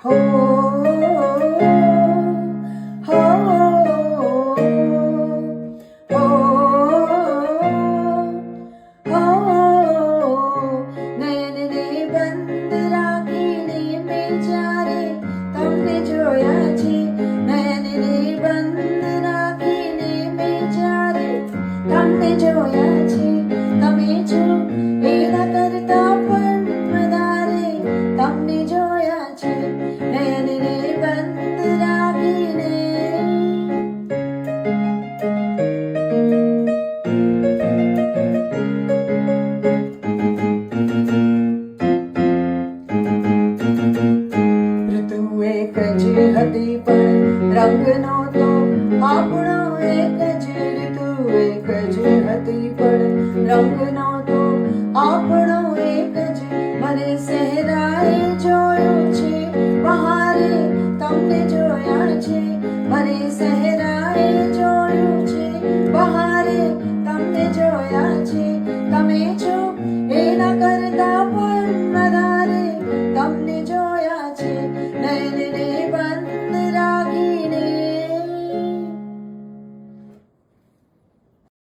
હો હો હો હો નયનને બંધ રાખીને મેં જ્યારે તમને જોયા છે, નયનને બંધ રાખીને મેં જ્યારે તમને જોયા છે, તમે છો એના કરતા પણ વધારે તમને જોયા છે, નયનને બંધ રાખીને. ઋતુ એક જ હતી પણ રંગ નહોતો આપણો એક